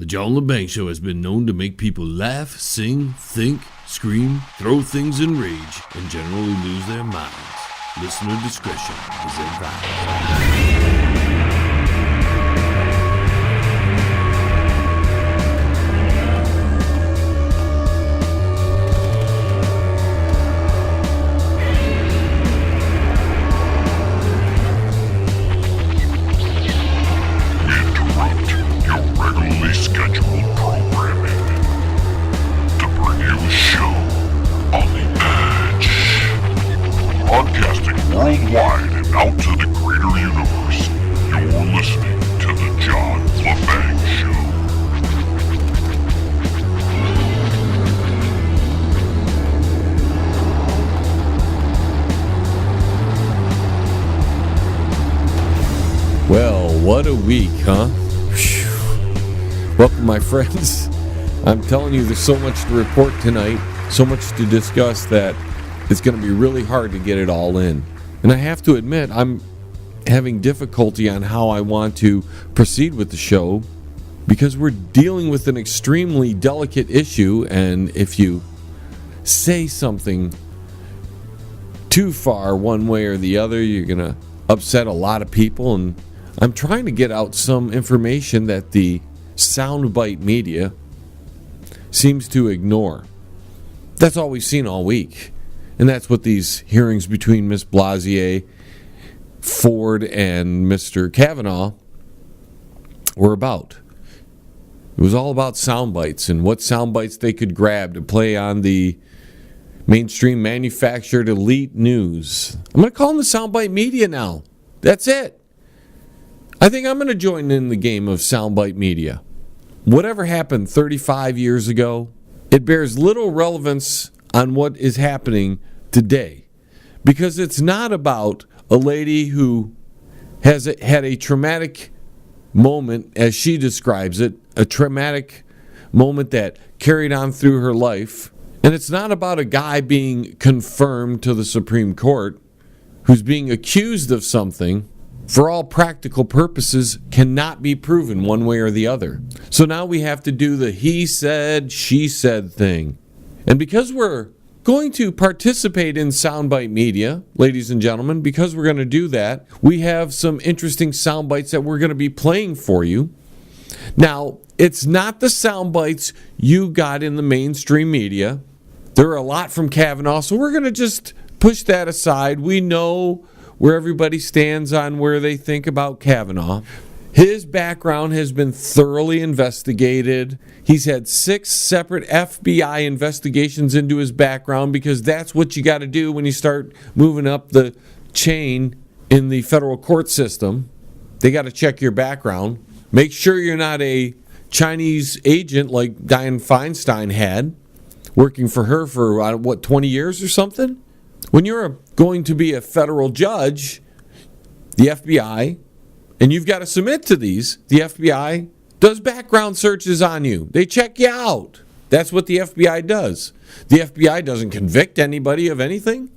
The John Lebang Show has been known to make people laugh, sing, think, scream, throw things in rage, and generally lose their minds. Listener discretion is advised. Scheduled programming to bring you a show on the edge, broadcasting worldwide and out to the greater universe. You're listening to the John Lebang Show. Well, what a week, huh? Welcome, my friends. I'm telling you, there's so much to report tonight, so much to discuss that it's going to be really hard to get it all in. And I have to admit, I'm having difficulty on how I want to proceed with the show because we're dealing with an extremely delicate issue, and if you say something too far one way or the other, you're going to upset a lot of people. And I'm trying to get out some information that the soundbite media seems to ignore. That's all we've seen all week. And that's what these hearings between Ms. Blasey Ford and Mr. Kavanaugh were about. It was all about soundbites and what soundbites they could grab to play on the mainstream manufactured elite news. I'm going to call them the soundbite media now. That's it. I think I'm going to join in the game of soundbite media. Whatever happened 35 years ago, it bears little relevance on what is happening today. Because it's not about a lady who has had a traumatic moment, as she describes it, a traumatic moment that carried on through her life. And it's not about a guy being confirmed to the Supreme Court who's being accused of something for all practical purposes cannot be proven one way or the other. So now we have to do the he said, she said thing. And because we're going to participate in soundbite media, ladies and gentlemen, because we're going to do that, we have some interesting soundbites that we're going to be playing for you. Now, it's not the soundbites you got in the mainstream media. There are a lot from Kavanaugh, so we're going to just push that aside. We know where everybody stands on where they think about Kavanaugh. His background has been thoroughly investigated. He's had 6 separate FBI investigations into his background because that's what you got to do when you start moving up the chain in the federal court system. They got to check your background. Make sure you're not a Chinese agent like Dianne Feinstein had, working for her for, 20 years or something? When you're going to be a federal judge, the FBI, and you've got to submit to these, the FBI does background searches on you. They check you out. That's what the FBI does. The FBI doesn't convict anybody of anything.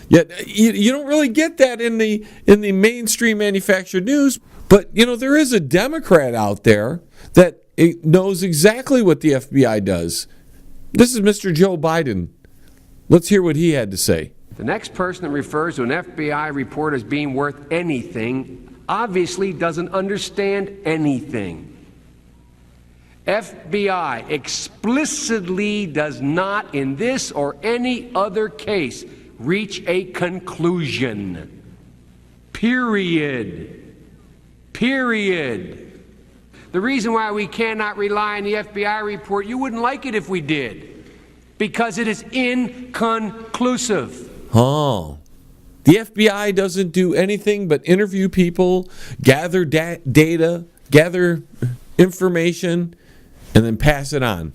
Yet you don't really get that in the mainstream manufactured news. But, there is a Democrat out there that knows exactly what the FBI does. This is Mr. Joe Biden. Let's hear what he had to say. The next person that refers to an FBI report as being worth anything obviously doesn't understand anything. FBI explicitly does not, in this or any other case, reach a conclusion. Period. The reason why we cannot rely on the FBI report, you wouldn't like it if we did, because it is inconclusive. Oh, the FBI doesn't do anything but interview people, gather data, gather information, and then pass it on.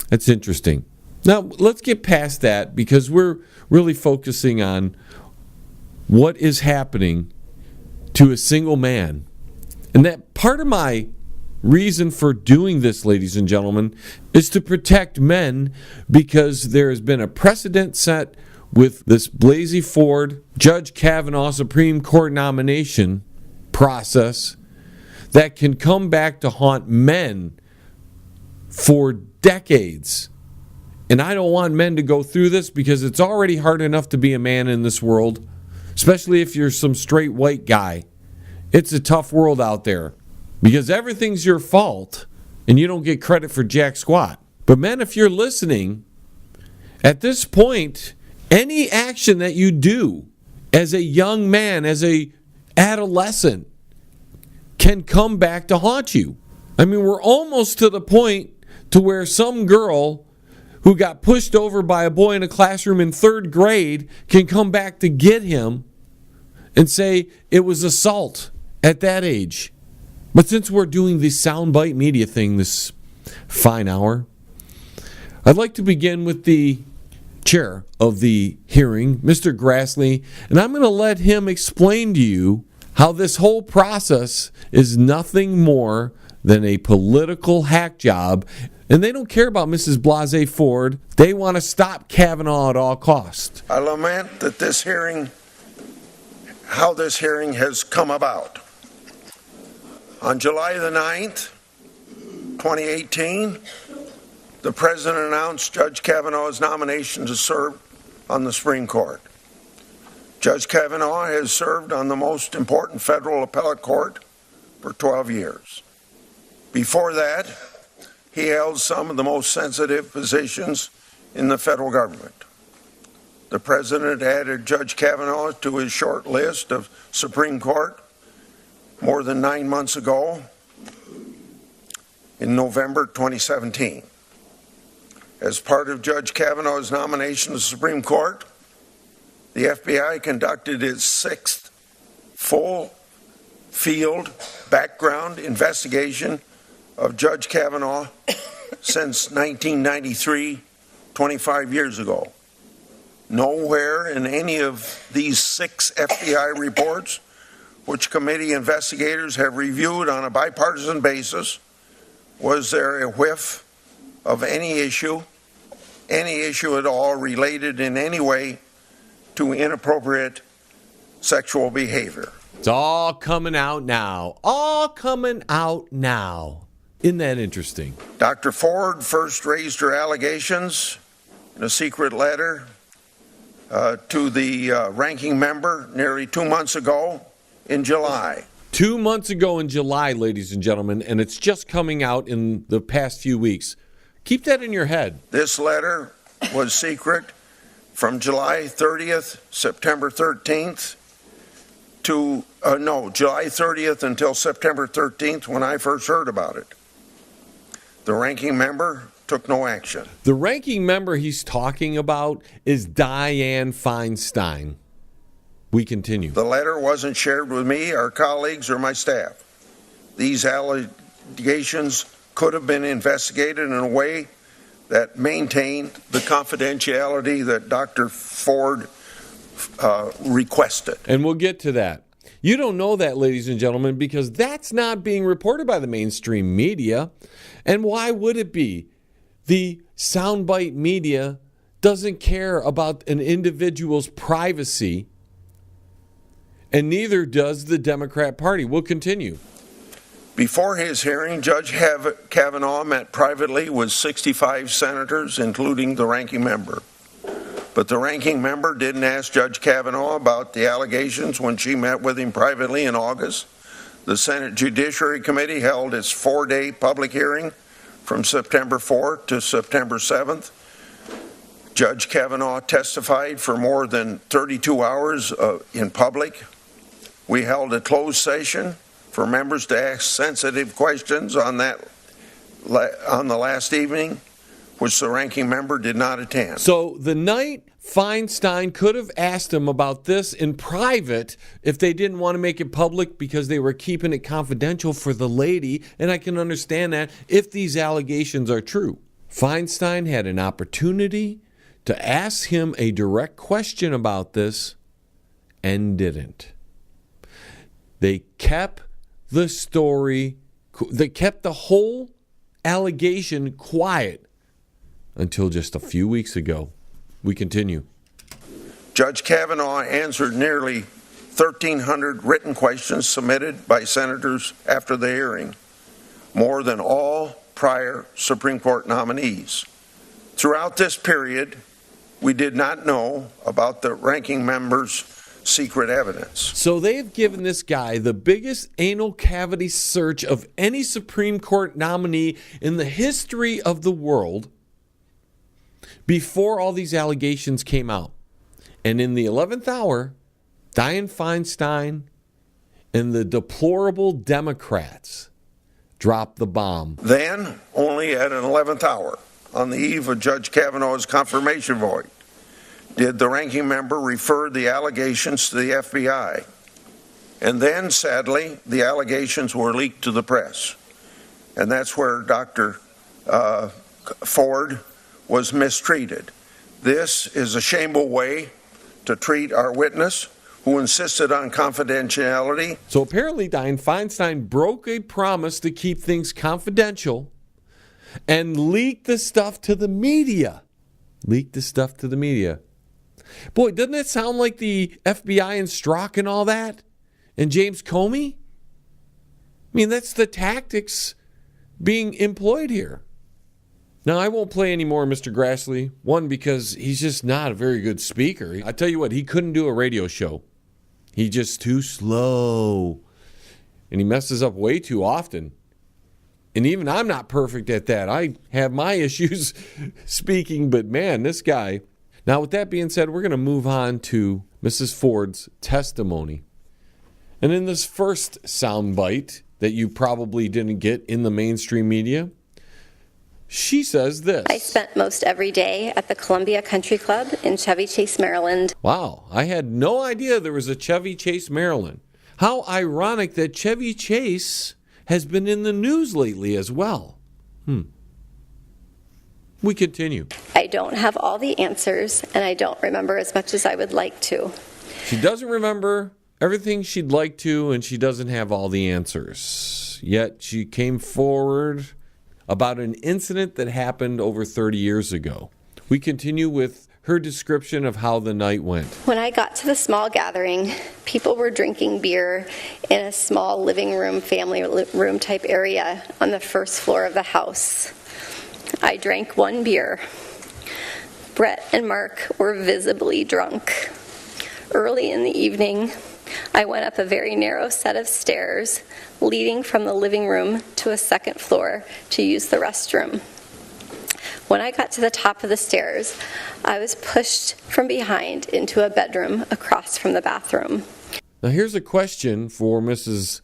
That's interesting. Now, let's get past that because we're really focusing on what is happening to a single man. And that part of my reason for doing this, ladies and gentlemen, is to protect men because there has been a precedent set with this Blasey Ford, Judge Kavanaugh Supreme Court nomination process that can come back to haunt men for decades. And I don't want men to go through this because it's already hard enough to be a man in this world, especially if you're some straight white guy. It's a tough world out there because everything's your fault and you don't get credit for jack squat. But men, if you're listening, at this point, any action that you do as a young man, as a adolescent, can come back to haunt you. I mean, we're almost to the point to where some girl who got pushed over by a boy in a classroom in 3rd grade can come back to get him and say it was assault at that age. But since we're doing the soundbite media thing this fine hour, I'd like to begin with the chair of the hearing, Mr. Grassley, and I'm going to let him explain to you how this whole process is nothing more than a political hack job. And they don't care about Mrs. Blasey Ford. They want to stop Kavanaugh at all costs. I lament that how this hearing has come about. On July the 9th, 2018, the President announced Judge Kavanaugh's nomination to serve on the Supreme Court. Judge Kavanaugh has served on the most important federal appellate court for 12 years. Before that, he held some of the most sensitive positions in the federal government. The President added Judge Kavanaugh to his short list of Supreme Court more than 9 months ago in November 2017. As part of Judge Kavanaugh's nomination to the Supreme Court, the FBI conducted its 6th full-field background investigation of Judge Kavanaugh since 1993, 25 years ago. Nowhere in any of these 6 FBI reports, which committee investigators have reviewed on a bipartisan basis, was there a whiff of any issue at all related in any way to inappropriate sexual behavior. It's all coming out now. All coming out now. Isn't that interesting? Dr. Ford first raised her allegations in a secret letter to the ranking member nearly 2 months ago in July. 2 months ago in July, ladies and gentlemen, and it's just coming out in the past few weeks. Keep that in your head. This letter was secret from July 30th, September 13th July 30th until September 13th when I first heard about it. The ranking member took no action. The ranking member he's talking about is Dianne Feinstein. We continue. The letter wasn't shared with me, our colleagues, or my staff. These allegations could have been investigated in a way that maintained the confidentiality that Dr. Ford requested. And we'll get to that. You don't know that, ladies and gentlemen, because that's not being reported by the mainstream media. And why would it be? The soundbite media doesn't care about an individual's privacy, and neither does the Democrat Party. We'll continue. Before his hearing, Judge Kavanaugh met privately with 65 senators, including the ranking member. But the ranking member didn't ask Judge Kavanaugh about the allegations when she met with him privately in August. The Senate Judiciary Committee held its 4-day public hearing from September 4th to September 7th. Judge Kavanaugh testified for more than 32 hours in public. We held a closed session for members to ask sensitive questions on the last evening, which the ranking member did not attend. So the night Feinstein could have asked him about this in private if they didn't want to make it public because they were keeping it confidential for the lady, and I can understand that if these allegations are true. Feinstein had an opportunity to ask him a direct question about this and didn't. They kept the story, they kept the whole allegation quiet until just a few weeks ago. We continue. Judge Kavanaugh answered nearly 1,300 written questions submitted by senators after the hearing, more than all prior Supreme Court nominees. Throughout this period, we did not know about the ranking member's secret evidence. So they've given this guy the biggest anal cavity search of any Supreme Court nominee in the history of the world before all these allegations came out. And in the 11th hour, Dianne Feinstein and the deplorable Democrats dropped the bomb. Then, only at an 11th hour, on the eve of Judge Kavanaugh's confirmation vote, did the ranking member refer the allegations to the FBI. And then, sadly, the allegations were leaked to the press. And that's where Dr. Ford was mistreated. This is a shameful way to treat our witness, who insisted on confidentiality. So apparently Dianne Feinstein broke a promise to keep things confidential and leaked the stuff to the media. Boy, doesn't that sound like the FBI and Strzok and all that? And James Comey? I mean, that's the tactics being employed here. Now, I won't play any more Mr. Grassley. One, because he's just not a very good speaker. I tell you what, he couldn't do a radio show. He's just too slow. And he messes up way too often. And even I'm not perfect at that. I have my issues speaking, but man, this guy. Now, with that being said, we're going to move on to Mrs. Ford's testimony. And in this first soundbite that you probably didn't get in the mainstream media, she says this. I spent most every day at the Columbia Country Club in Chevy Chase, Maryland. Wow, I had no idea there was a Chevy Chase, Maryland. How ironic that Chevy Chase has been in the news lately as well. We continue. I don't have all the answers, and I don't remember as much as I would like to. She doesn't remember everything she'd like to, and she doesn't have all the answers. Yet she came forward about an incident that happened over 30 years ago. We continue with her description of how the night went. When I got to the small gathering, people were drinking beer in a small living room, family room type area on the first floor of the house. I drank one beer. Brett and Mark were visibly drunk. Early in the evening, I went up a very narrow set of stairs leading from the living room to a second floor to use the restroom. When I got to the top of the stairs, I was pushed from behind into a bedroom across from the bathroom. Now here's a question for Mrs.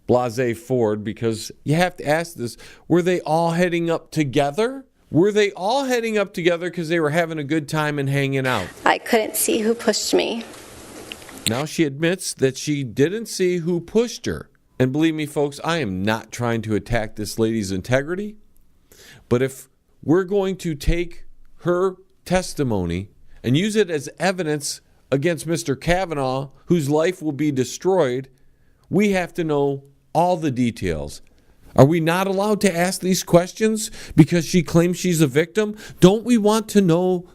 Blasey Ford, because you have to ask this. Were they all heading up together? Were they all heading up together because they were having a good time and hanging out? I couldn't see who pushed me. Now she admits that she didn't see who pushed her. And believe me, folks, I am not trying to attack this lady's integrity. But if we're going to take her testimony and use it as evidence against Mr. Kavanaugh, whose life will be destroyed, we have to know all the details. Are we not allowed to ask these questions because she claims she's a victim? Don't we want to know?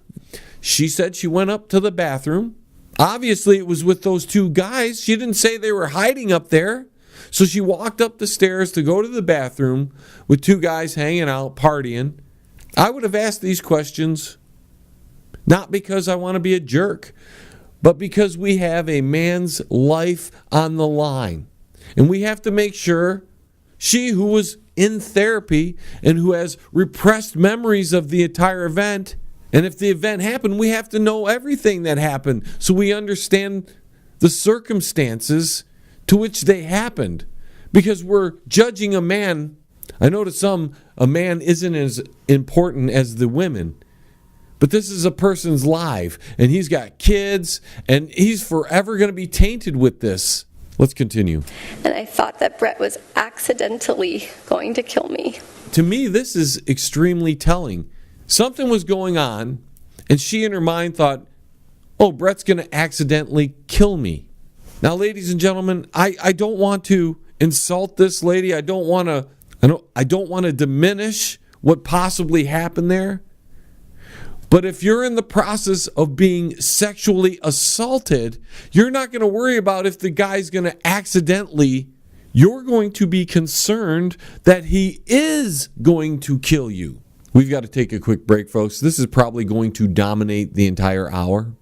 She said she went up to the bathroom. Obviously, it was with those two guys. She didn't say they were hiding up there. So she walked up the stairs to go to the bathroom with two guys hanging out, partying. I would have asked these questions not because I want to be a jerk, but because we have a man's life on the line. And we have to make sure she, who was in therapy and who has repressed memories of the entire event, and if the event happened, we have to know everything that happened so we understand the circumstances to which they happened. Because we're judging a man. I know to some, a man isn't as important as the women. But this is a person's life, and he's got kids, and he's forever going to be tainted with this. Let's continue. And I thought that Brett was accidentally going to kill me. To me, this is extremely telling. Something was going on, and she in her mind thought, oh, Brett's going to accidentally kill me. Now, ladies and gentlemen, I don't want to insult this lady. I don't want to diminish what possibly happened there. But if you're in the process of being sexually assaulted, you're not going to worry about if the guy's going to accidentally. You're going to be concerned that he is going to kill you. We've got to take a quick break, folks. This is probably going to dominate the entire hour.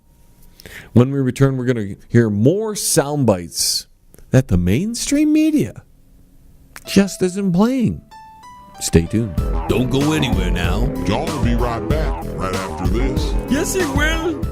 When we return, we're going to hear more sound bites that the mainstream media just isn't playing. Stay tuned. Don't go anywhere now. John will be right back right after this. Yes, it will.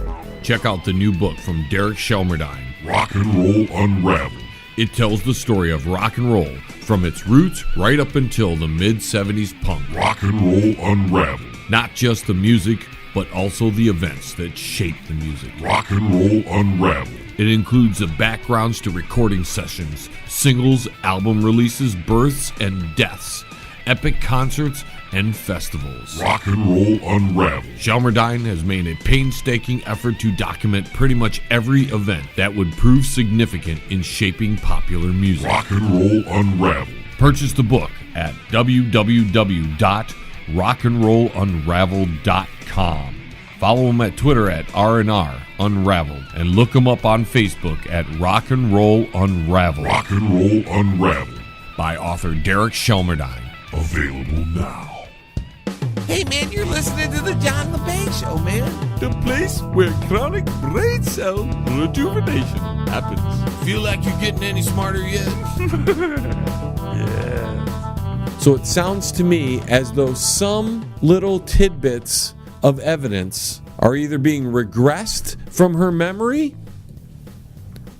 Check out the new book from Derek Shelmerdine, Rock and Roll Unraveled. It tells the story of rock and roll from its roots right up until the mid-70s punk. Rock and Roll Unraveled. Not just the music, but also the events that shaped the music. Rock and Roll Unraveled. It includes the backgrounds to recording sessions, singles, album releases, births and deaths, epic concerts, and festivals. Rock and Roll Unraveled. Shelmerdine has made a painstaking effort to document pretty much every event that would prove significant in shaping popular music. Rock and Roll Unraveled. Purchase the book at www.rockandrollunraveled.com. Follow him at Twitter at R&R Unraveled and look him up on Facebook at Rock and Roll Unraveled. Rock and Roll Unraveled. By author Derek Shelmerdine. Available now. Hey man, you're listening to the John Lebang Show, man. The place where chronic brain cell rejuvenation happens. Feel like you're getting any smarter yet? So it sounds to me as though some little tidbits of evidence are either being regressed from her memory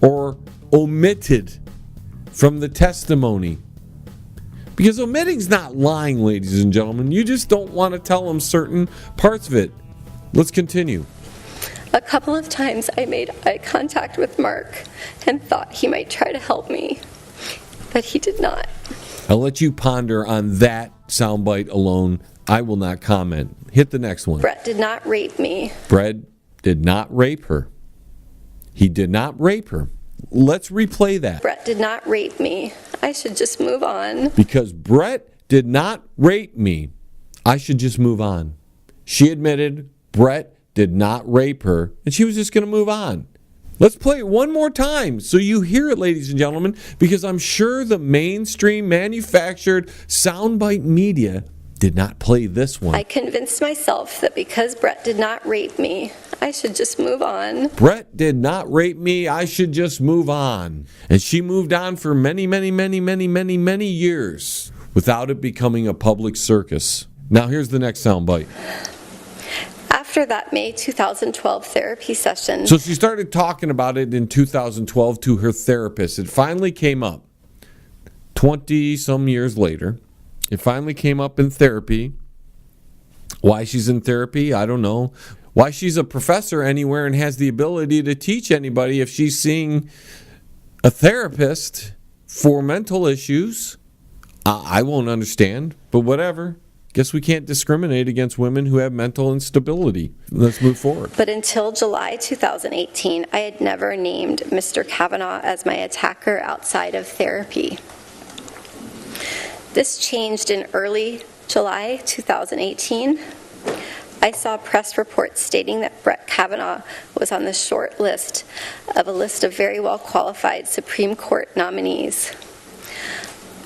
or omitted from the testimony. Because omitting's not lying, ladies and gentlemen. You just don't want to tell them certain parts of it. Let's continue. A couple of times I made eye contact with Mark and thought he might try to help me, but he did not. I'll let you ponder on that soundbite alone. I will not comment. Hit the next one. Brett did not rape me. Brett did not rape her. He did not rape her. Let's replay that. Brett did not rape me. I should just move on. Because Brett did not rape me, I should just move on. She admitted Brett did not rape her, and she was just going to move on. Let's play it one more time so you hear it, ladies and gentlemen, because I'm sure the mainstream manufactured soundbite media did not play this one. I convinced myself that because Brett did not rape me, I should just move on. Brett did not rape me. I should just move on. And she moved on for many years without it becoming a public circus. Now here's the next soundbite. After that May 2012 therapy session. So she started talking about it in 2012 to her therapist. It finally came up 20 some years later. It finally came up in therapy. Why she's in therapy, I don't know. Why she's a professor anywhere and has the ability to teach anybody if she's seeing a therapist for mental issues, I won't understand, but whatever. Guess we can't discriminate against women who have mental instability. Let's move forward. But until July 2018, I had never named Mr. Kavanaugh as my attacker outside of therapy. This changed in early July 2018. I saw press reports stating that Brett Kavanaugh was on the short list of a list of very well qualified Supreme Court nominees.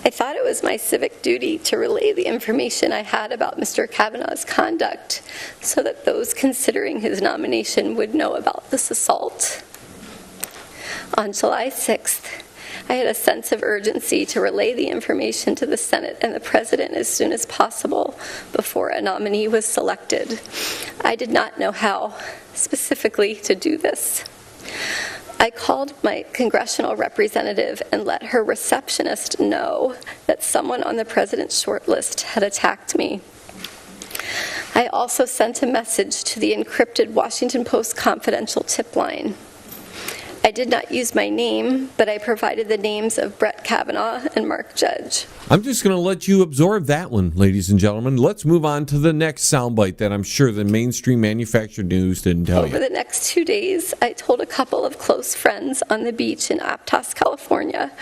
I thought it was my civic duty to relay the information I had about Mr. Kavanaugh's conduct so that those considering his nomination would know about this assault. On July 6th, I had a sense of urgency to relay the information to the Senate and the President as soon as possible before a nominee was selected. I did not know how specifically to do this. I called my congressional representative and let her receptionist know that someone on the President's shortlist had attacked me. I also sent a message to the encrypted Washington Post confidential tip line. I did not use my name, but I provided the names of Brett Kavanaugh and Mark Judge. I'm just going to let you absorb that one, ladies and gentlemen. Let's move on to the next soundbite that I'm sure the mainstream manufactured news didn't tell you. Over the next 2 days, I told a couple of close friends on the beach in Aptos, California,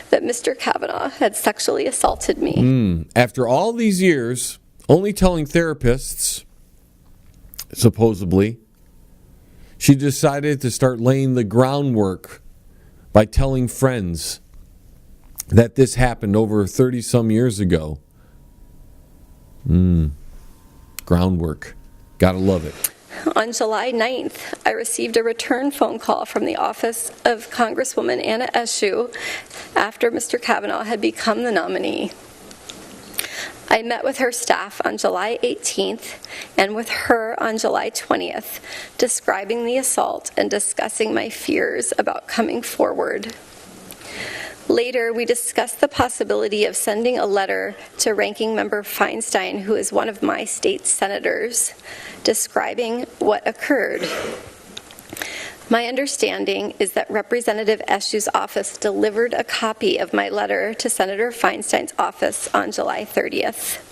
that Mr. Kavanaugh had sexually assaulted me. After all these years, only telling therapists supposedly. She decided to start laying the groundwork by telling friends that this happened over 30-some years ago. Groundwork. Gotta love it. On July 9th, I received a return phone call from the office of Congresswoman Anna Eshoo after Mr. Kavanaugh had become the nominee. I met with her staff on July 18th and with her on July 20th, describing the assault and discussing my fears about coming forward. Later, we discussed the possibility of sending a letter to Ranking Member Feinstein, who is one of my state senators, describing what occurred. My understanding is that Representative Eshoo's office delivered a copy of my letter to Senator Feinstein's office on July 30th.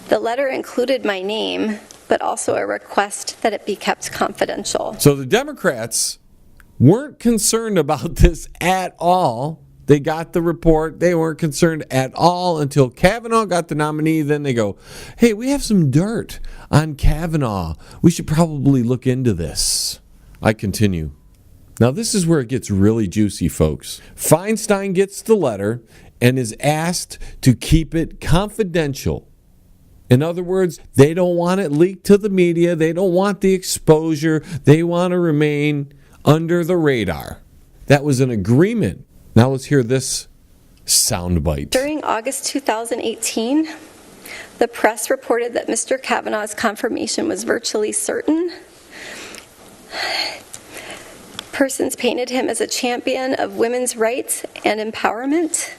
The letter included my name, but also a request that it be kept confidential. So the Democrats weren't concerned about this at all. They got the report. They weren't concerned at all until Kavanaugh got the nominee. Then they go, hey, we have some dirt on Kavanaugh. We should probably look into this. I continue. Now, this is where it gets really juicy, folks. Feinstein gets the letter and is asked to keep it confidential. In other words, they don't want it leaked to the media. They don't want the exposure. They want to remain under the radar. That was an agreement. Now let's hear this soundbite. During August 2018, the press reported that Mr. Kavanaugh's confirmation was virtually certain. Persons painted him as a champion of women's rights and empowerment.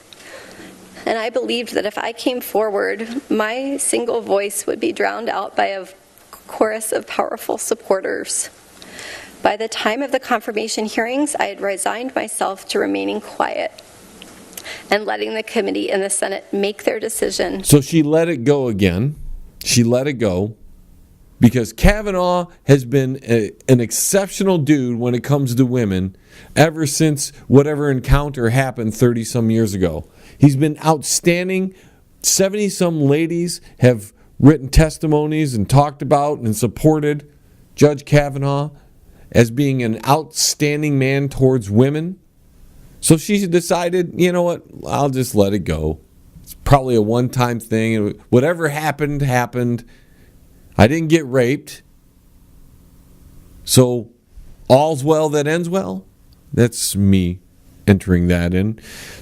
And I believed that if I came forward, my single voice would be drowned out by a chorus of powerful supporters. By the time of the confirmation hearings, I had resigned myself to remaining quiet and letting the committee and the Senate make their decision. So she let it go again. She let it go because Kavanaugh has been an exceptional dude when it comes to women ever since whatever encounter happened 30-some years ago. He's been outstanding. 70-some ladies have written testimonies and talked about and supported Judge Kavanaugh as being an outstanding man towards women. So she decided, you know what, I'll just let it go. It's probably a one-time thing. Whatever happened, happened. I didn't get raped. So all's well that ends well. That's me entering that in.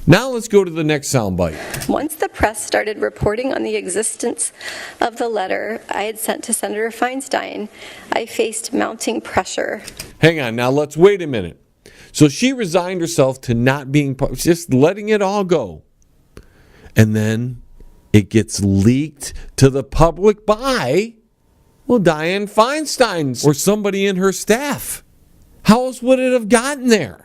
Now let's go to the next soundbite. Once the press started reporting on the existence of the letter I had sent to Senator Feinstein, I faced mounting pressure. Hang on, now let's wait a minute. So she resigned herself to not being, just letting it all go. And then it gets leaked to the public by, well, Dianne Feinstein or somebody in her staff. How else would it have gotten there?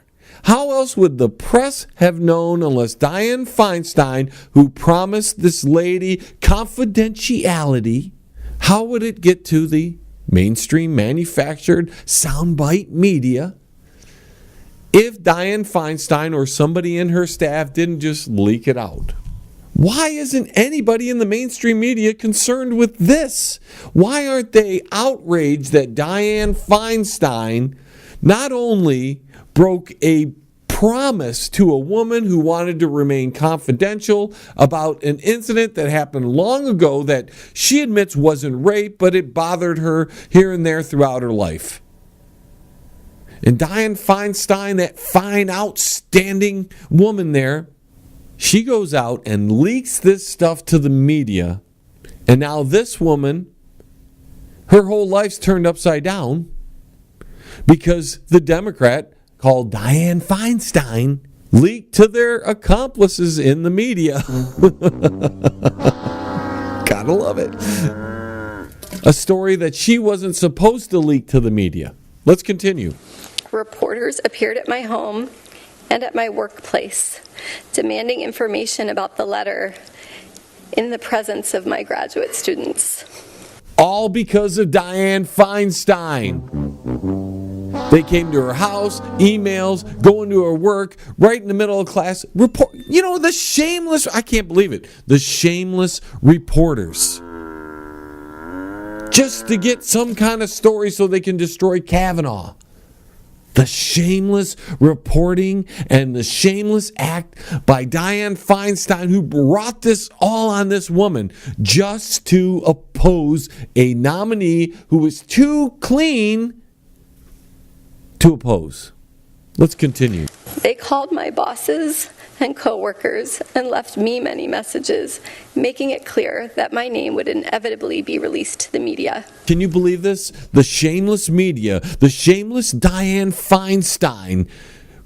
How else would the press have known unless Dianne Feinstein, who promised this lady confidentiality, how would it get to the mainstream manufactured soundbite media if Dianne Feinstein or somebody in her staff didn't just leak it out? Why isn't anybody in the mainstream media concerned with this? Why aren't they outraged that Dianne Feinstein not only broke a promise to a woman who wanted to remain confidential about an incident that happened long ago that she admits wasn't rape, but it bothered her here and there throughout her life. And Dianne Feinstein, that fine, outstanding woman there, she goes out and leaks this stuff to the media. And now this woman, her whole life's turned upside down because the Democrat called Dianne Feinstein leaked to their accomplices in the media. Gotta love it. A story that she wasn't supposed to leak to the media. Let's continue. Reporters appeared at my home and at my workplace, demanding information about the letter in the presence of my graduate students. All because of Dianne Feinstein. They came to her house, emails, going to her work, right in the middle of class. Report, the shameless, I can't believe it, the shameless reporters. just to get some kind of story so they can destroy Kavanaugh. The shameless reporting and the shameless act by Dianne Feinstein, who brought this all on this woman just to oppose a nominee who was too clean to oppose. Let's continue. They called my bosses and coworkers and left me many messages, making it clear that my name would inevitably be released to the media. Can you believe this? The shameless media, the shameless Dianne Feinstein,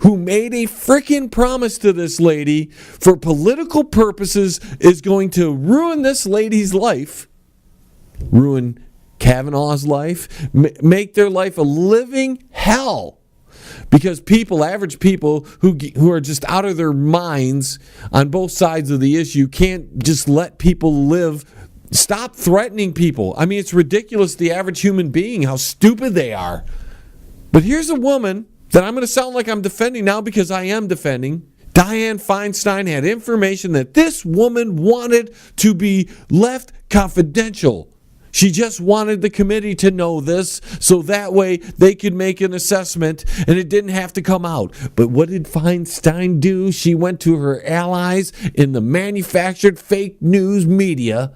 who made a freaking promise to this lady for political purposes, is going to ruin this lady's life, ruin Kavanaugh's life, make their life a living hell. Because people, average people who are just out of their minds on both sides of the issue, can't just let people live. Stop threatening people. I mean, it's ridiculous, the average human being, how stupid they are. But here's a woman that I'm going to sound like I'm defending now, because I am defending. Dianne Feinstein had information that this woman wanted to be left confidential. She just wanted the committee to know this so that way they could make an assessment and it didn't have to come out. But what did Feinstein do? She went to her allies in the manufactured fake news media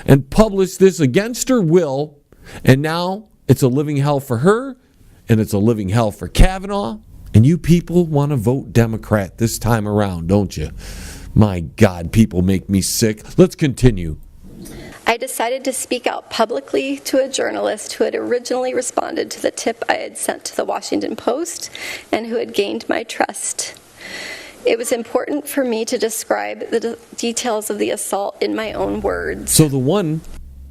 and published this against her will. And now it's a living hell for her and it's a living hell for Kavanaugh. And you people want to vote Democrat this time around, don't you? My God, people make me sick. Let's continue. I decided to speak out publicly to a journalist who had originally responded to the tip I had sent to the Washington Post and who had gained my trust. It was important for me to describe the details of the assault in my own words. So the one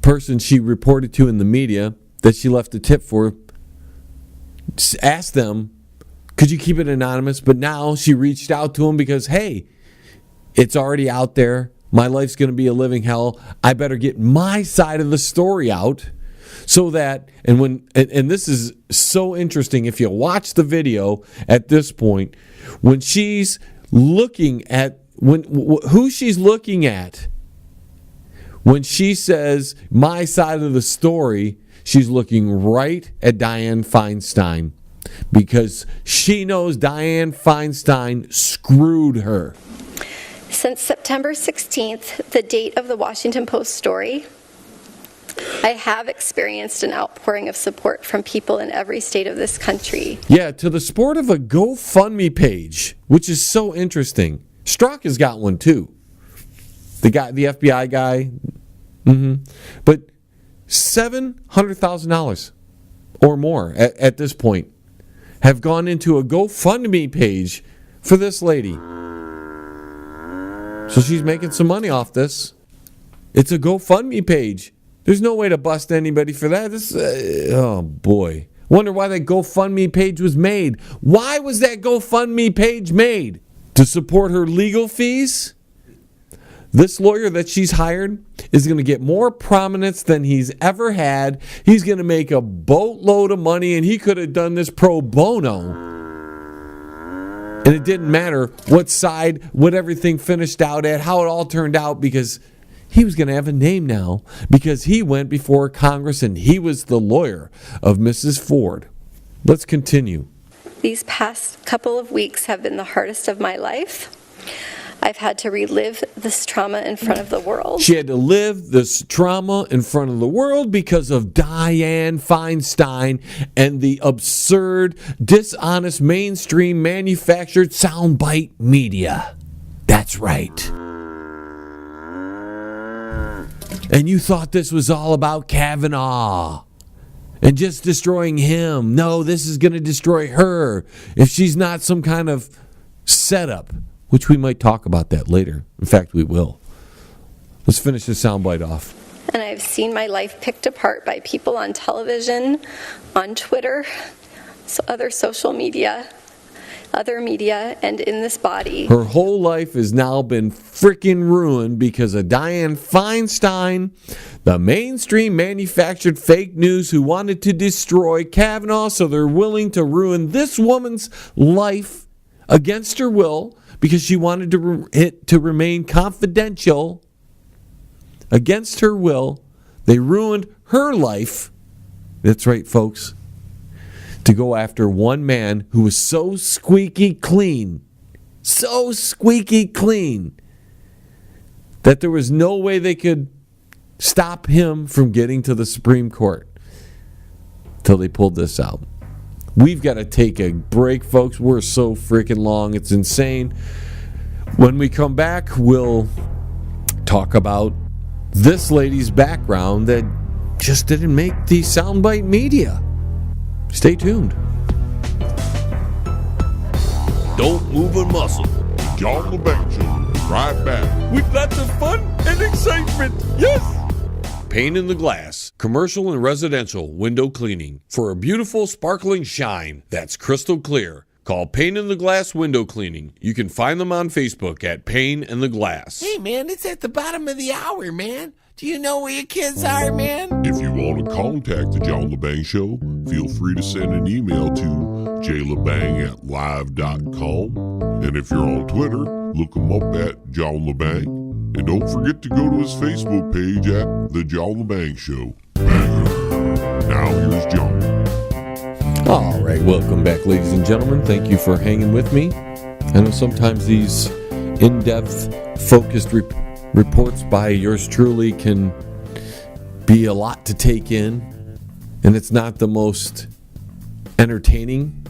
person she reported to in the media that she left a tip for asked them, could you keep it anonymous? But now she reached out to him because, hey, it's already out there. My life's going to be a living hell. I better get my side of the story out so that, and this is so interesting, if you watch the video at this point, when she's looking at, who she's looking at, when she says my side of the story, she's looking right at Dianne Feinstein because she knows Dianne Feinstein screwed her. Since September 16th, the date of the Washington Post story, I have experienced an outpouring of support from people in every state of this country. Yeah, to the support of a GoFundMe page, which is so interesting. Strzok has got one too. The FBI guy. But $700,000 or more at this point have gone into a GoFundMe page for this lady. So she's making some money off this. It's a GoFundMe page. There's no way to bust anybody for that. Oh, boy. Wonder why that GoFundMe page was made. Why was that GoFundMe page made? To support her legal fees? This lawyer that she's hired is going to get more prominence than he's ever had. He's going to make a boatload of money, and he could have done this pro bono. And it didn't matter what side, what everything finished out at, how it all turned out, because he was going to have a name now, because he went before Congress and he was the lawyer of Mrs. Ford. Let's continue. These past couple of weeks have been the hardest of my life. I've had to relive this trauma in front of the world. She had to live this trauma in front of the world because of Dianne Feinstein and the absurd, dishonest, mainstream, manufactured soundbite media. That's right. And you thought this was all about Kavanaugh and just destroying him. No, this is going to destroy her if she's not some kind of setup. Which we might talk about that later. In fact, we will. Let's finish this soundbite off. And I've seen my life picked apart by people on television, on Twitter, other social media, other media, and in this body. Her whole life has now been freaking ruined because of Dianne Feinstein, the mainstream manufactured fake news who wanted to destroy Kavanaugh, so they're willing to ruin this woman's life against her will, because she wanted to remain confidential against her will. They ruined her life, that's right, folks, to go after one man who was so squeaky clean, that there was no way they could stop him from getting to the Supreme Court until they pulled this out. We've got to take a break, folks. We're so freaking long. It's insane. When we come back, we'll talk about this lady's background that just didn't make the soundbite media. Stay tuned. Don't move a muscle. John Lebang Show, right back. With lots of fun and excitement. Yes! Pane in the Glass, commercial and residential window cleaning for a beautiful sparkling shine that's crystal clear. Call Pane in the Glass Window Cleaning. You can find them on Facebook at Pane in the Glass. Hey, man, it's at the bottom of the hour, man. Do you know where your kids are, man? If you want to contact the John Lebang Show, feel free to send an email to jlebang@live.com. And if you're on Twitter, look him up at John Lebang. And don't forget to go to his Facebook page at The John Lebang Show. Now here's John. All right, welcome back, ladies and gentlemen. Thank you for hanging with me. I know sometimes these in-depth, focused reports by yours truly can be a lot to take in, and it's not the most entertaining.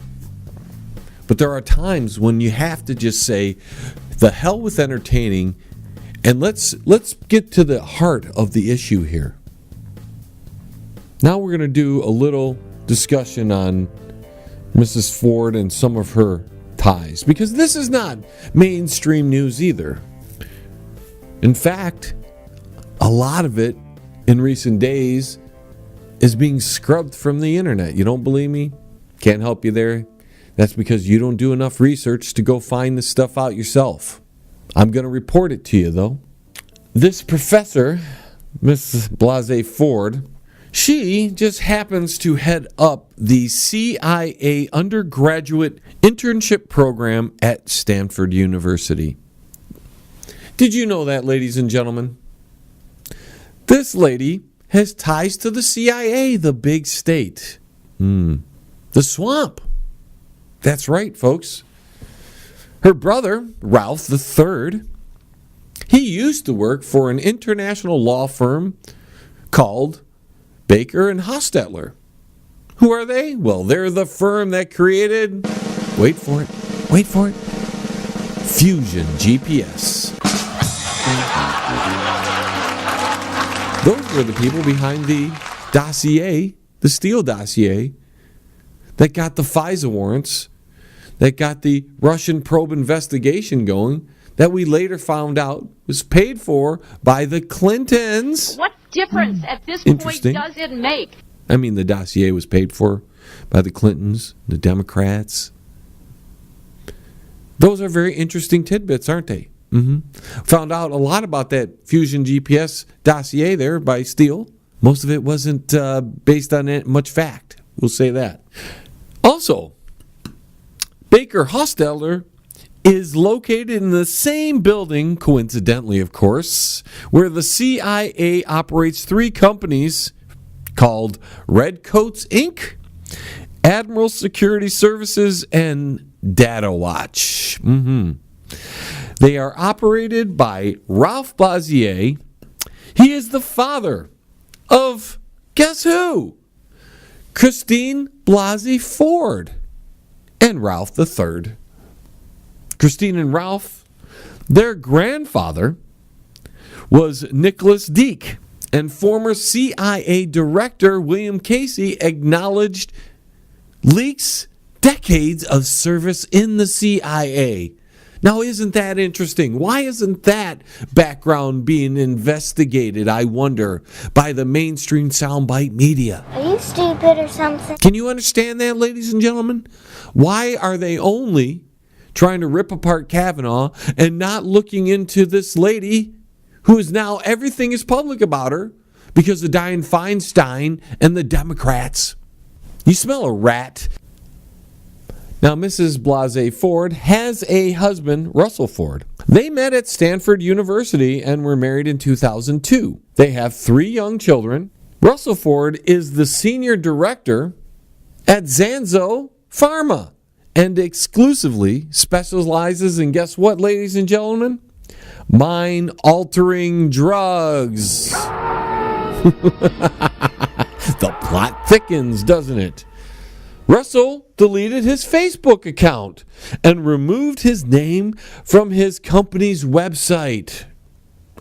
But there are times when you have to just say, the hell with entertaining, and let's get to the heart of the issue here. Now we're going to do a little discussion on Mrs. Ford and some of her ties, because this is not mainstream news either. In fact, a lot of it in recent days is being scrubbed from the internet. You don't believe me? Can't help you there. That's because you don't do enough research to go find this stuff out yourself. I'm going to report it to you, though. This professor, Mrs. Blasey Ford, she just happens to head up the CIA undergraduate internship program at Stanford University. Did you know that, ladies and gentlemen? This lady has ties to the CIA, the big state. The swamp. That's right, folks. Her brother, Ralph III, he used to work for an international law firm called Baker and Hostetler. Who are they? Well, they're the firm that created, wait for it, Fusion GPS. Those were the people behind the dossier, the Steele dossier, that got the FISA warrants, that got the Russian probe investigation going, that we later found out was paid for by the Clintons. What difference at this point does it make? I mean, the dossier was paid for by the Clintons, the Democrats. Those are very interesting tidbits, aren't they? Found out a lot about that Fusion GPS dossier there by Steele. Most of it wasn't based on much fact. We'll say that. Also, Baker Hostetler is located in the same building, coincidentally, of course, where the CIA operates 3 companies called Redcoats, Inc., Admiral Security Services, and Data Watch. They are operated by Ralph Blasey. He is the father of, guess who? Christine Blasey Ford and Ralph III. Christine and Ralph, their grandfather was Nicholas Deak, and former CIA Director William Casey acknowledged leaks, decades of service in the CIA. Now, isn't that interesting? Why isn't that background being investigated, I wonder, by the mainstream soundbite media? Are you stupid or something? Can you understand that, ladies and gentlemen? Why are they only trying to rip apart Kavanaugh and not looking into this lady who is now, everything is public about her because of Dianne Feinstein and the Democrats? You smell a rat. Now, Mrs. Blasey Ford has a husband, Russell Ford. They met at Stanford University and were married in 2002. They have 3 young children. Russell Ford is the senior director at Zanzo Pharma and exclusively specializes in, guess what, ladies and gentlemen? Mind-altering drugs. The plot thickens, doesn't it? Russell deleted his Facebook account and removed his name from his company's website.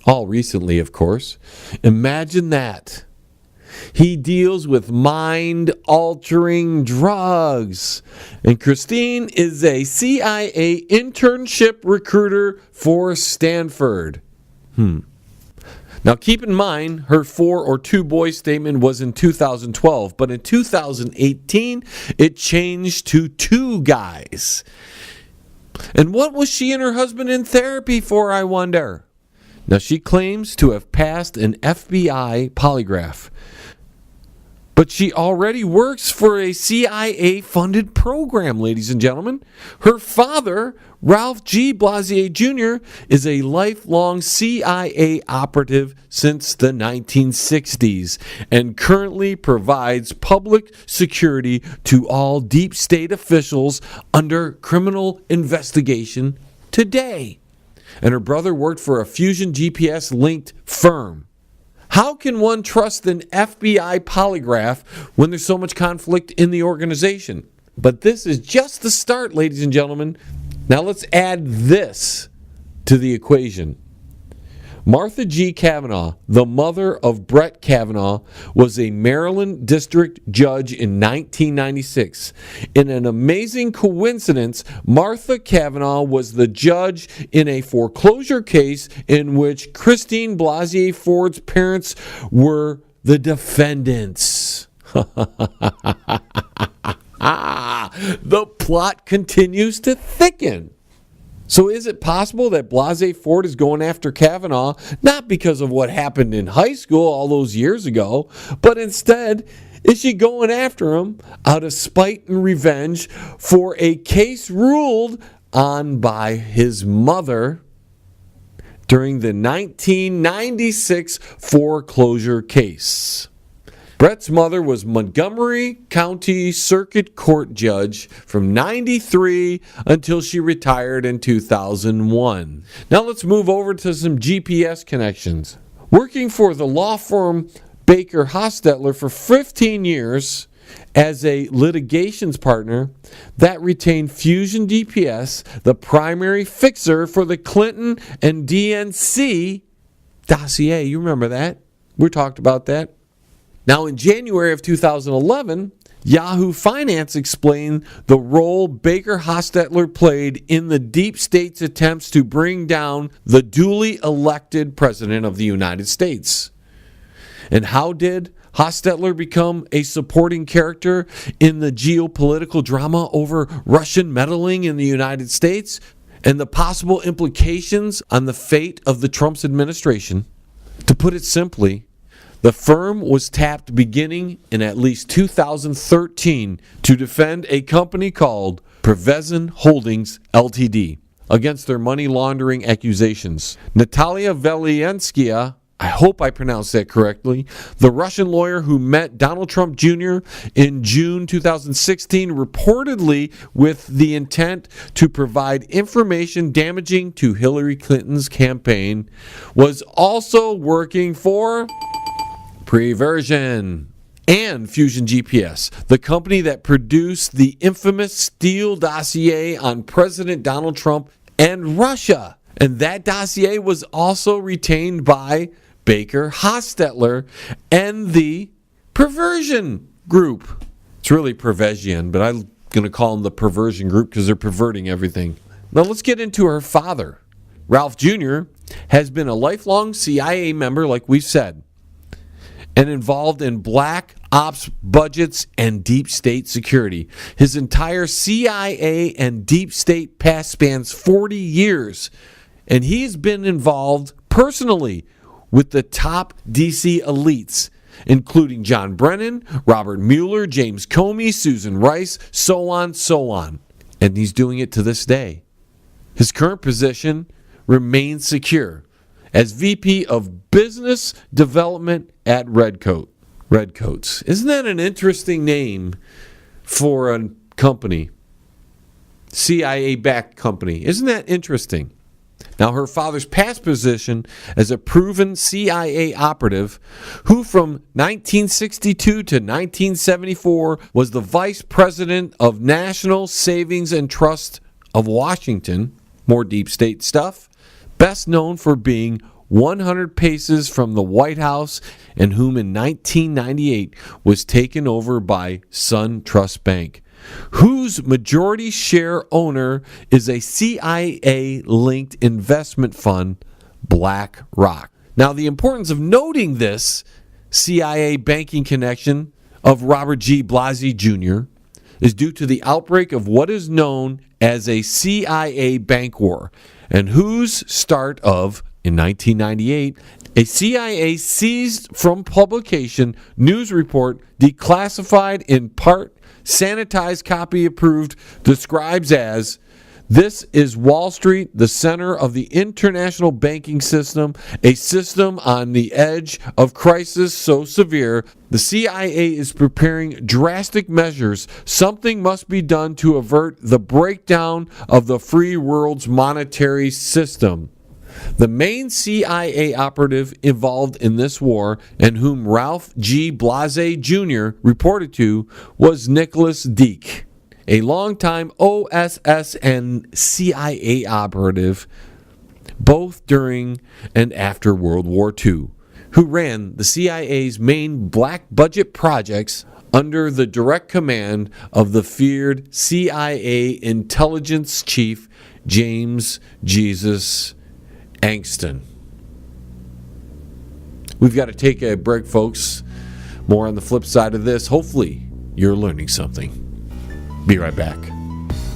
All recently, of course. Imagine that. He deals with mind-altering drugs. And Christine is a CIA internship recruiter for Stanford. Now, keep in mind, her 4 or 2 boys statement was in 2012, but in 2018, it changed to 2 guys. And what was she and her husband in therapy for, I wonder? Now, she claims to have passed an FBI polygraph, but she already works for a CIA-funded program, ladies and gentlemen. Her father, Ralph G. Blasey Jr., is a lifelong CIA operative since the 1960s and currently provides public security to all deep state officials under criminal investigation today. And her brother worked for a Fusion GPS-linked firm. How can one trust an FBI polygraph when there's so much conflict in the organization? But this is just the start, ladies and gentlemen. Now let's add this to the equation. Martha G. Kavanaugh, the mother of Brett Kavanaugh, was a Maryland district judge in 1996. In an amazing coincidence, Martha Kavanaugh was the judge in a foreclosure case in which Christine Blasey Ford's parents were the defendants. The plot continues to thicken. So is it possible that Blasey Ford is going after Kavanaugh not because of what happened in high school all those years ago, but instead is she going after him out of spite and revenge for a case ruled on by his mother during the 1996 foreclosure case? Brett's mother was Montgomery County Circuit Court judge from 93 until she retired in 2001. Now let's move over to some GPS connections. Working for the law firm Baker Hostetler for 15 years as a litigations partner, that retained Fusion GPS, the primary fixer for the Clinton and DNC dossier. You remember that? We talked about that. Now, in January of 2011, Yahoo Finance explained the role Baker Hostetler played in the deep state's attempts to bring down the duly elected president of the United States. And how did Hostetler become a supporting character in the geopolitical drama over Russian meddling in the United States and the possible implications on the fate of the Trump administration? To put it simply, the firm was tapped beginning in at least 2013 to defend a company called Prevezin Holdings Ltd. against their money laundering accusations. Natalia Velenskaya, I hope I pronounced that correctly, the Russian lawyer who met Donald Trump Jr. in June 2016, reportedly with the intent to provide information damaging to Hillary Clinton's campaign, was also working for Preversion and Fusion GPS, the company that produced the infamous Steele dossier on President Donald Trump and Russia. And that dossier was also retained by Baker Hostetler and the Perversion Group. It's really Perversion, but I'm going to call them the Perversion Group because they're perverting everything. Now let's get into her father. Ralph Jr. has been a lifelong CIA member, like we've said, and involved in black ops budgets and deep state security. His entire CIA and deep state past spans 40 years, and he's been involved personally with the top DC elites, including John Brennan, Robert Mueller, James Comey, Susan Rice, so on. And he's doing it to this day. His current position remains secure as VP of Business Development at Redcoat. Redcoats. Isn't that an interesting name for a company? CIA-backed company. Isn't that interesting? Now, her father's past position as a proven CIA operative, who from 1962 to 1974 was the vice president of National Savings and Trust of Washington, more deep state stuff, best known for being 100 paces from the White House, and whom in 1998 was taken over by Sun Trust Bank, whose majority share owner is a CIA-linked investment fund, BlackRock. Now, the importance of noting this CIA banking connection of Robert G. Blasey Jr. is due to the outbreak of what is known as a CIA bank war, and whose start of, in 1998, a CIA seized from publication news report declassified in part, sanitized copy approved, describes as, "This is Wall Street, the center of the international banking system, a system on the edge of crisis so severe, the CIA is preparing drastic measures. Something must be done to avert the breakdown of the free world's monetary system." The main CIA operative involved in this war, and whom Ralph G. Blasey Jr. reported to, was Nicholas Deak, a longtime OSS and CIA operative, both during and after World War II, who ran the CIA's main black budget projects under the direct command of the feared CIA intelligence chief James Jesus Angston. We've got to take a break, folks. More on the flip side of this. Hopefully, you're learning something. Be right back.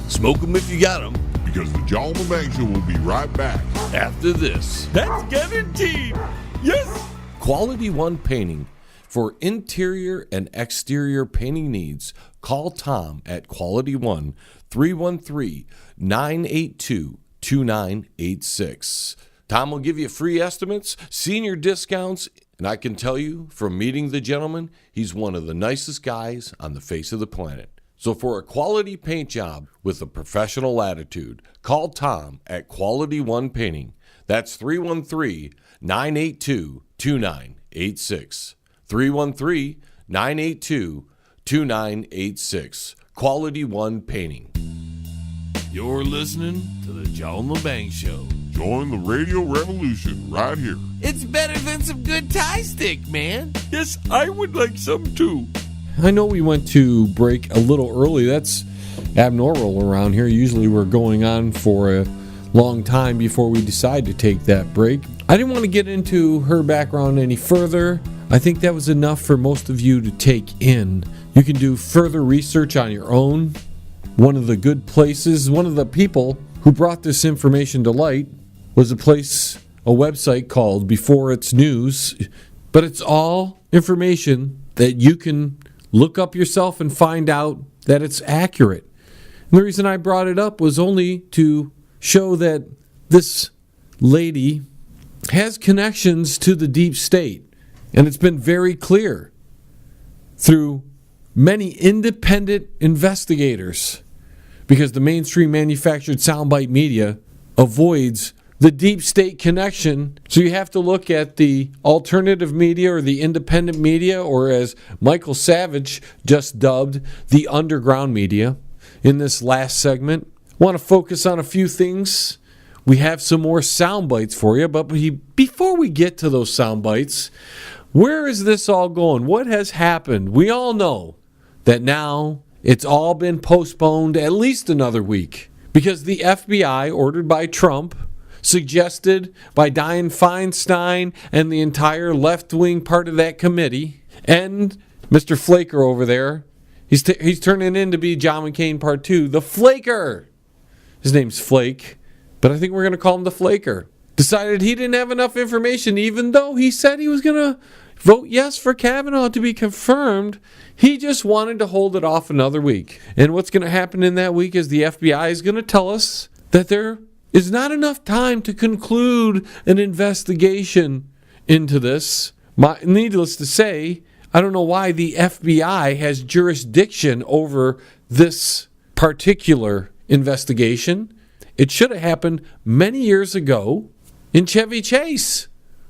Smoke 'em if you got 'em. Because the John Lebang Show will be right back. After this. That's guaranteed. Yes. Quality One Painting. For interior and exterior painting needs, call Tom at Quality One, 313-982-2986. Tom will give you free estimates, senior discounts, and I can tell you from meeting the gentleman, he's one of the nicest guys on the face of the planet. So for a quality paint job with a professional attitude, call Tom at Quality One Painting. That's 313-982-2986. 313-982-2986. Quality One Painting. You're listening to the John Lebang Show. Join the radio revolution right here. It's better than some good Thai stick, man. Yes, I would like some too. I know we went to break a little early. That's abnormal around here. Usually we're going on for a long time before we decide to take that break. I didn't want to get into her background any further. I think that was enough for most of you to take in. You can do further research on your own. One of the good places, one of the people who brought this information to light was a website called Before It's News, but it's all information that you can look up yourself and find out that it's accurate. And the reason I brought it up was only to show that this lady has connections to the deep state, and it's been very clear through many independent investigators, because the mainstream manufactured soundbite media avoids the deep state connection. So you have to look at the alternative media or the independent media, or as Michael Savage just dubbed, the underground media. In this last segment, I want to focus on a few things. We have some more sound bites for you, but before we get to those sound bites, where is this all going? What has happened? We all know that now it's all been postponed at least another week because the FBI, ordered by Trump, suggested by Dianne Feinstein and the entire left-wing part of that committee, and Mr. Flaker over there, he's turning in to be John McCain Part 2, the Flaker. His name's Flake, but I think we're going to call him the Flaker. Decided he didn't have enough information, even though he said he was going to vote yes for Kavanaugh to be confirmed. He just wanted to hold it off another week. And what's going to happen in that week is the FBI is going to tell us that there is not enough time to conclude an investigation into this. Needless to say, I don't know why the FBI has jurisdiction over this particular investigation. It should have happened many years ago in Chevy Chase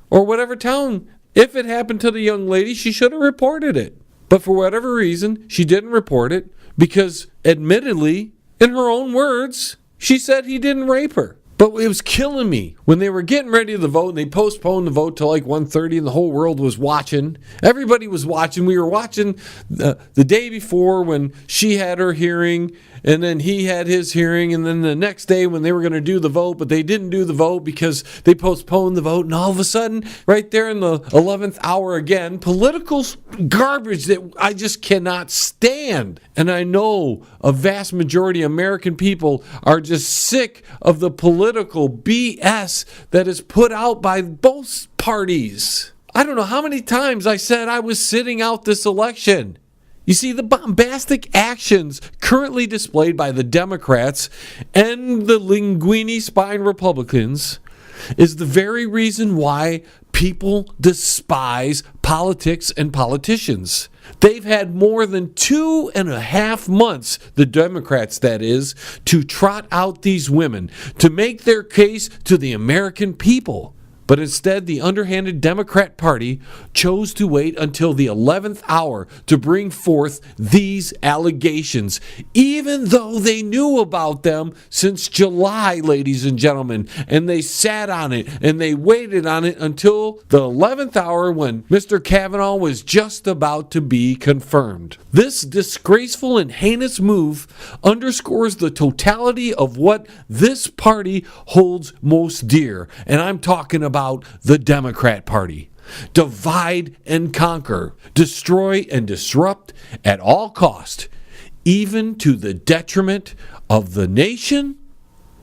or whatever town. If it happened to the young lady, she should have reported it. But for whatever reason, she didn't report it because, admittedly, in her own words, she said he didn't rape her. But it was killing me when they were getting ready to vote and they postponed the vote till like 1:30 and the whole world was watching. Everybody was watching. We were watching the day before when she had her hearing and then he had his hearing, and then the next day when they were going to do the vote, but they didn't do the vote because they postponed the vote, and all of a sudden, right there in the 11th hour again, political garbage that I just cannot stand. And I know a vast majority of American people are just sick of the political BS that is put out by both parties. I don't know how many times I said I was sitting out this election. You see, the bombastic actions currently displayed by the Democrats and the linguini spine Republicans is the very reason why people despise politics and politicians. They've had more than 2.5 months, the Democrats that is, to trot out these women, to make their case to the American people. But instead, the underhanded Democrat Party chose to wait until the 11th hour to bring forth these allegations, even though they knew about them since July, ladies and gentlemen. And they sat on it and they waited on it until the 11th hour when Mr. Kavanaugh was just about to be confirmed. This disgraceful and heinous move underscores the totality of what this party holds most dear. And I'm talking about the Democrat Party. Divide and conquer, destroy and disrupt at all cost, even to the detriment of the nation.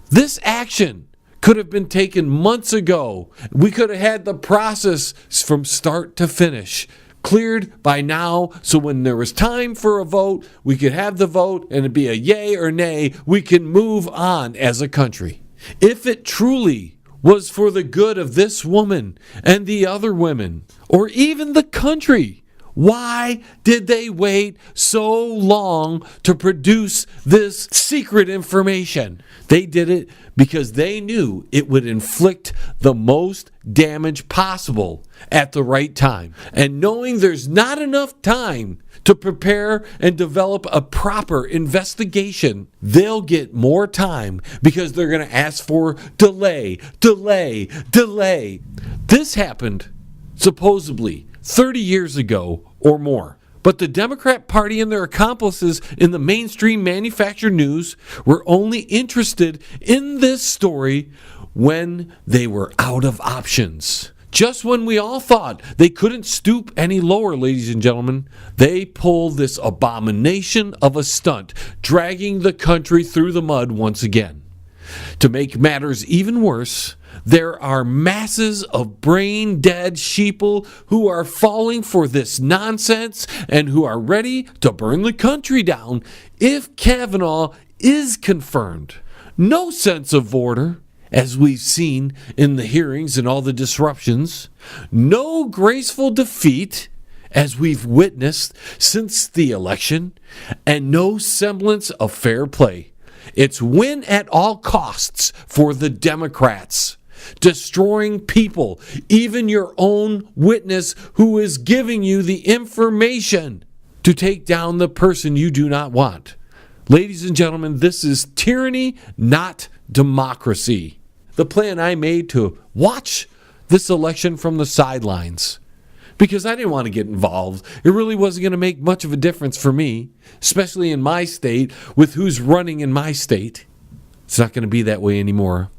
This action could have been taken months ago. We could have had the process from start to finish cleared by now, so when there was time for a vote, we could have the vote and it'd be a yay or nay. We can move on as a country. If it truly was for the good of this woman and the other women, or even the country, why did they wait so long to produce this secret information? They did it because they knew it would inflict the most damage possible at the right time. And knowing there's not enough time to prepare and develop a proper investigation, they'll get more time because they're going to ask for delay. This happened supposedly 30 years ago or more. But the Democrat Party and their accomplices in the mainstream manufactured news were only interested in this story when they were out of options. Just when we all thought they couldn't stoop any lower, ladies and gentlemen, they pulled this abomination of a stunt, dragging the country through the mud once again. To make matters even worse, there are masses of brain-dead sheeple who are falling for this nonsense and who are ready to burn the country down if Kavanaugh is confirmed. No sense of order, as we've seen in the hearings and all the disruptions. No graceful defeat, as we've witnessed since the election. And no semblance of fair play. It's win at all costs for the Democrats. Destroying people, even your own witness who is giving you the information to take down the person you do not want. Ladies and gentlemen, this is tyranny, not democracy. The plan I made to watch this election from the sidelines, because I didn't want to get involved. It really wasn't going to make much of a difference for me, especially in my state, with who's running in my state. It's not going to be that way anymore.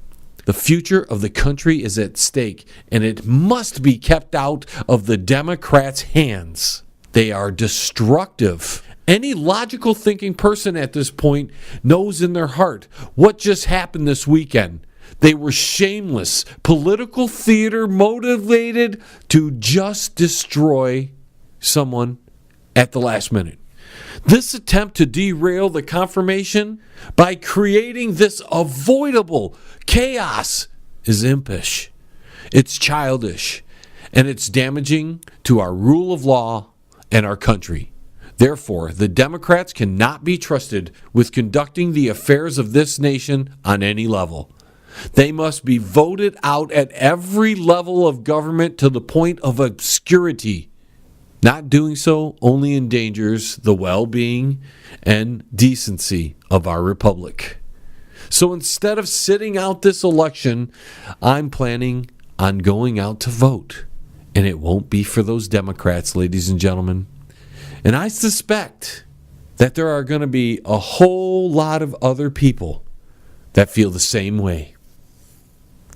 The future of the country is at stake, and it must be kept out of the Democrats' hands. They are destructive. Any logical thinking person at this point knows in their heart what just happened this weekend. They were shameless, political theater motivated to just destroy someone at the last minute. This attempt to derail the confirmation by creating this avoidable chaos is impish. It's childish, and it's damaging to our rule of law and our country. Therefore, the Democrats cannot be trusted with conducting the affairs of this nation on any level. They must be voted out at every level of government to the point of obscurity. Not doing so only endangers the well-being and decency of our republic. So instead of sitting out this election, I'm planning on going out to vote. And it won't be for those Democrats, ladies and gentlemen. And I suspect that there are going to be a whole lot of other people that feel the same way.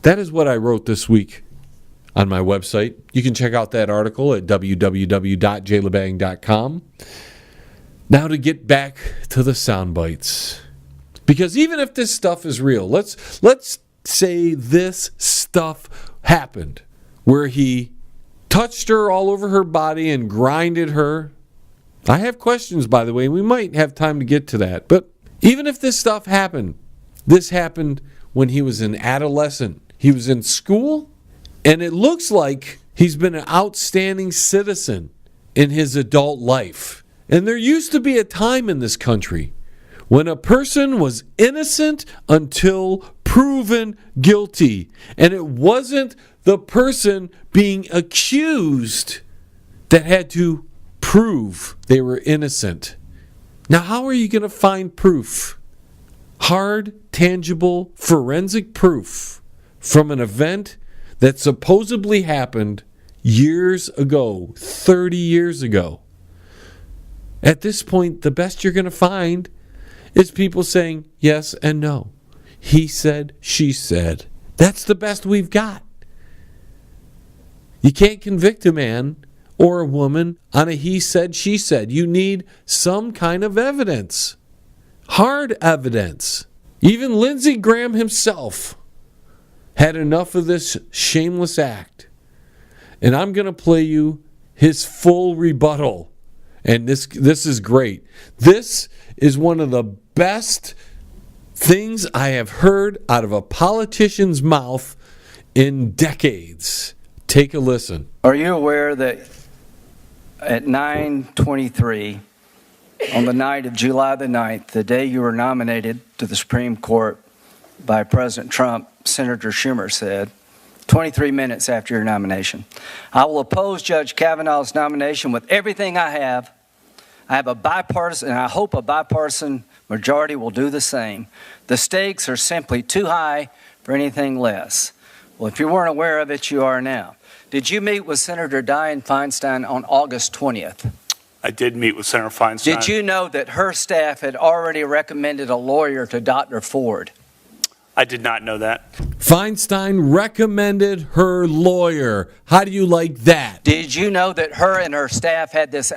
That is what I wrote this week on my website. You can check out that article at www.jlebang.com. Now to get back to the sound bites. Because even if this stuff is real, let's say this stuff happened where he touched her all over her body and grinded her. I have questions, by the way. We might have time to get to that. But even if this stuff happened, this happened when he was an adolescent. He was in school, and it looks like he's been an outstanding citizen in his adult life. And there used to be a time in this country when a person was innocent until proven guilty. And it wasn't the person being accused that had to prove they were innocent. Now, how are you going to find proof? Hard, tangible, forensic proof from an event that supposedly happened years ago, 30 years ago. At this point, the best you're going to find is people saying yes and no. He said, she said. That's the best we've got. You can't convict a man or a woman on a he said, she said. You need some kind of evidence. Hard evidence. Even Lindsey Graham himself had enough of this shameless act. And I'm going to play you his full rebuttal. And this is great. This is one of the best things I have heard out of a politician's mouth in decades. Take a listen. Are you aware that at 9:23 on the night of July the 9th, the day you were nominated to the Supreme Court by President Trump, Senator Schumer said, 23 minutes after your nomination, I will oppose Judge Kavanaugh's nomination with everything I have. I have a bipartisan, and I hope a bipartisan majority will do the same. The stakes are simply too high for anything less. Well, if you weren't aware of it, you are now. Did you meet with Senator Dianne Feinstein on August 20th? I did meet with Senator Feinstein. Did you know that her staff had already recommended a lawyer to Dr. Ford? I did not know that. Feinstein recommended her lawyer. How do you like that? Did you know that her and her staff had this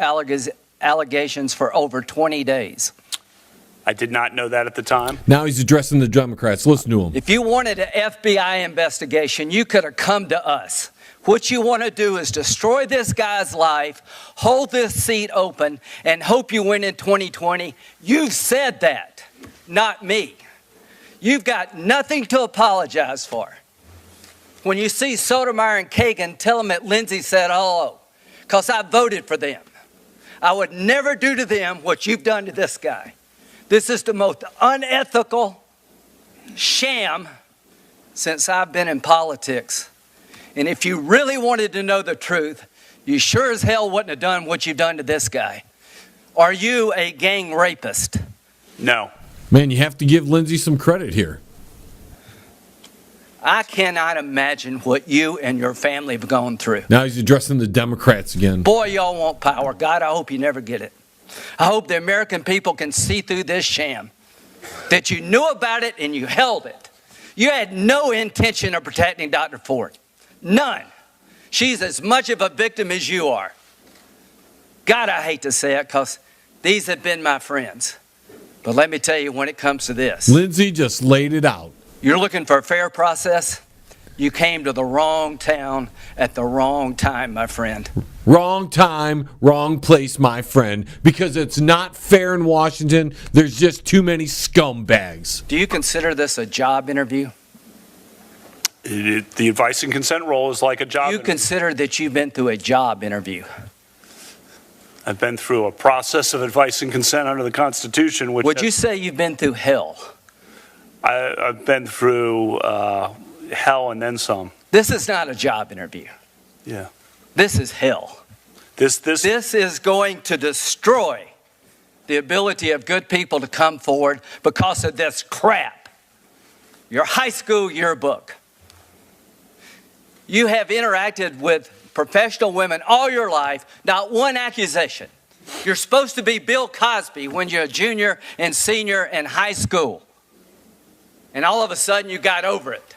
allegations for over 20 days? I did not know that at the time. Now he's addressing the Democrats. Listen to him. If you wanted an FBI investigation, you could have come to us. What you want to do is destroy this guy's life, hold this seat open, and hope you win in 2020. You've said that, not me. You've got nothing to apologize for. When you see Sotomayor and Kagan, tell them that Lindsey said hello, because I voted for them. I would never do to them what you've done to this guy. This is the most unethical sham since I've been in politics. And if you really wanted to know the truth, you sure as hell wouldn't have done what you've done to this guy. Are you a gang rapist? No. Man, you have to give Lindsey some credit here. I cannot imagine what you and your family have gone through. Now he's addressing the Democrats again. Boy, y'all want power. God, I hope you never get it. I hope the American people can see through this sham, that you knew about it and you held it. You had no intention of protecting Dr. Ford. None. She's as much of a victim as you are. God, I hate to say it because these have been my friends. But let me tell you, when it comes to this, Lindsey just laid it out. You're looking for a fair process? You came to the wrong town at the wrong time, my friend. Wrong time, wrong place, my friend. Because it's not fair in Washington. There's just too many scumbags. Do you consider this a job interview? The advice and consent role is like a job interview. You consider that you've been through a job interview? I've been through a process of advice and consent under the Constitution. Which Would you say you've been through hell? I've been through hell and then some. This is not a job interview. Yeah. This is hell. This is going to destroy the ability of good people to come forward because of this crap. Your high school yearbook. You have interacted with professional women all your life, not one accusation. You're supposed to be Bill Cosby when you're a junior and senior in high school. And all of a sudden you got over it.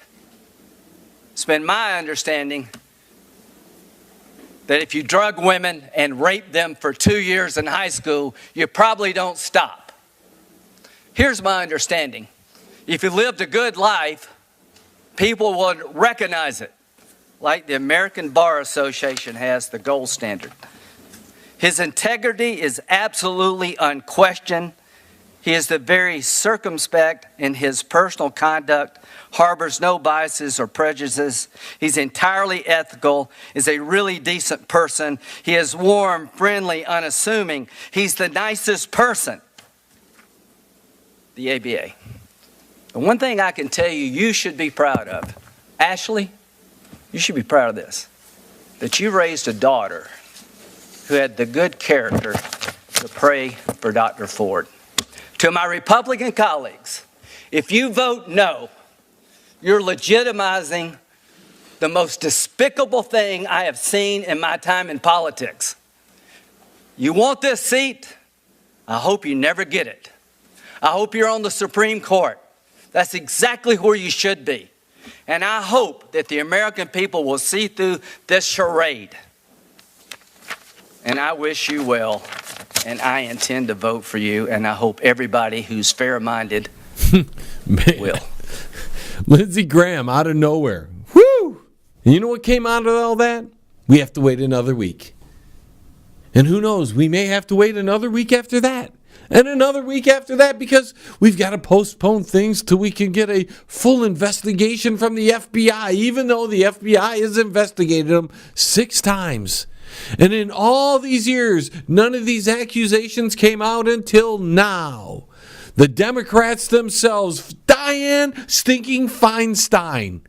It's been my understanding that if you drug women and rape them for 2 years in high school, you probably don't stop. Here's my understanding. If you lived a good life, people would recognize it, like the American Bar Association has the gold standard. His integrity is absolutely unquestioned. He is the very circumspect in his personal conduct, harbors no biases or prejudices. He's entirely ethical, is a really decent person. He is warm, friendly, unassuming. He's the nicest person. The ABA. The one thing I can tell you should be proud of, Ashley, you should be proud of this, that you raised a daughter who had the good character to pray for Dr. Ford. To my Republican colleagues, if you vote no, you're legitimizing the most despicable thing I have seen in my time in politics. You want this seat? I hope you never get it. I hope you're on the Supreme Court. That's exactly where you should be. And I hope that the American people will see through this charade. And I wish you well. And I intend to vote for you, and I hope everybody who's fair-minded will. Lindsey Graham out of nowhere. Woo! And you know what came out of all that? We have to wait another week. And who knows, we may have to wait another week after that. And another week after that, because we've got to postpone things till we can get a full investigation from the FBI, even though the FBI has investigated them 6 times. And in all these years, none of these accusations came out until now. The Democrats themselves, Dianne Stinking Feinstein,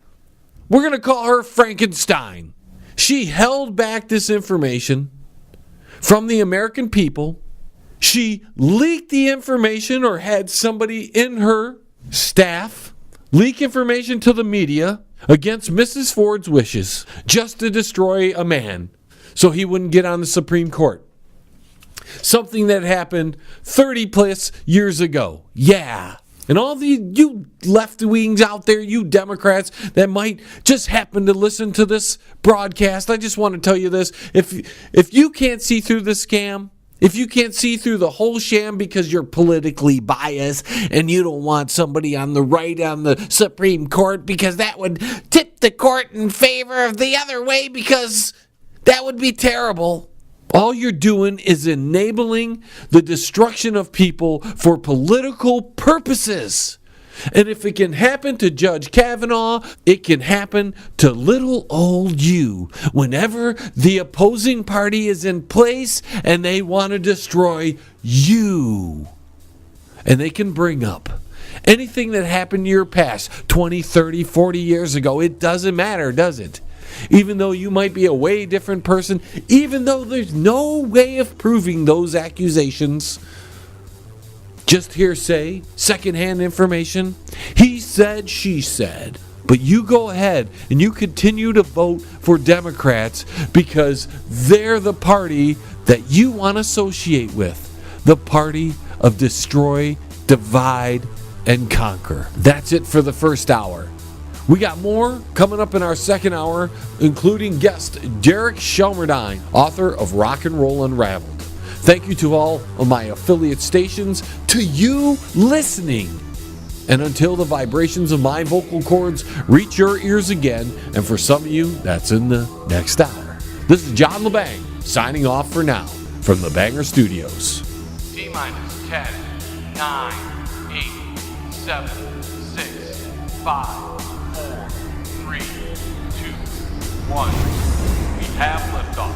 we're going to call her Frankenstein. She held back this information from the American people. She leaked the information, or had somebody in her staff leak information to the media against Mrs. Ford's wishes, just to destroy a man so he wouldn't get on the Supreme Court. Something that happened 30 plus years ago. Yeah. And all you left wings out there, you Democrats that might just happen to listen to this broadcast, I just want to tell you this. If you can't see through the scam, if you can't see through the whole sham because you're politically biased and you don't want somebody on the right on the Supreme Court because that would tip the court in favor of the other way, because that would be terrible. All you're doing is enabling the destruction of people for political purposes. And if it can happen to Judge Kavanaugh, it can happen to little old you whenever the opposing party is in place and they want to destroy you. And they can bring up anything that happened in your past 20, 30, 40 years ago. It doesn't matter, does it? Even though you might be a way different person, even though there's no way of proving those accusations, just hearsay, secondhand information, he said, she said. But you go ahead and you continue to vote for Democrats because they're the party that you want to associate with, the party of destroy, divide, and conquer. That's it for the first hour. We got more coming up in our second hour, including guest Derek Shelmerdine, author of Rock and Roll Unraveled. Thank you to all of my affiliate stations, to you listening. And until the vibrations of my vocal cords reach your ears again, and for some of you, that's in the next hour. This is John Lebang, signing off for now from the Banger Studios. T-minus 10, 9, 8, 7, 6, 5, 4, 3, 2, 1. We have liftoff.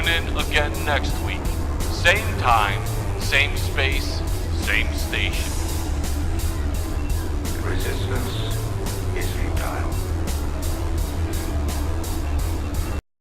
tune in again next week. Same time, same space, same station. Resistance is futile.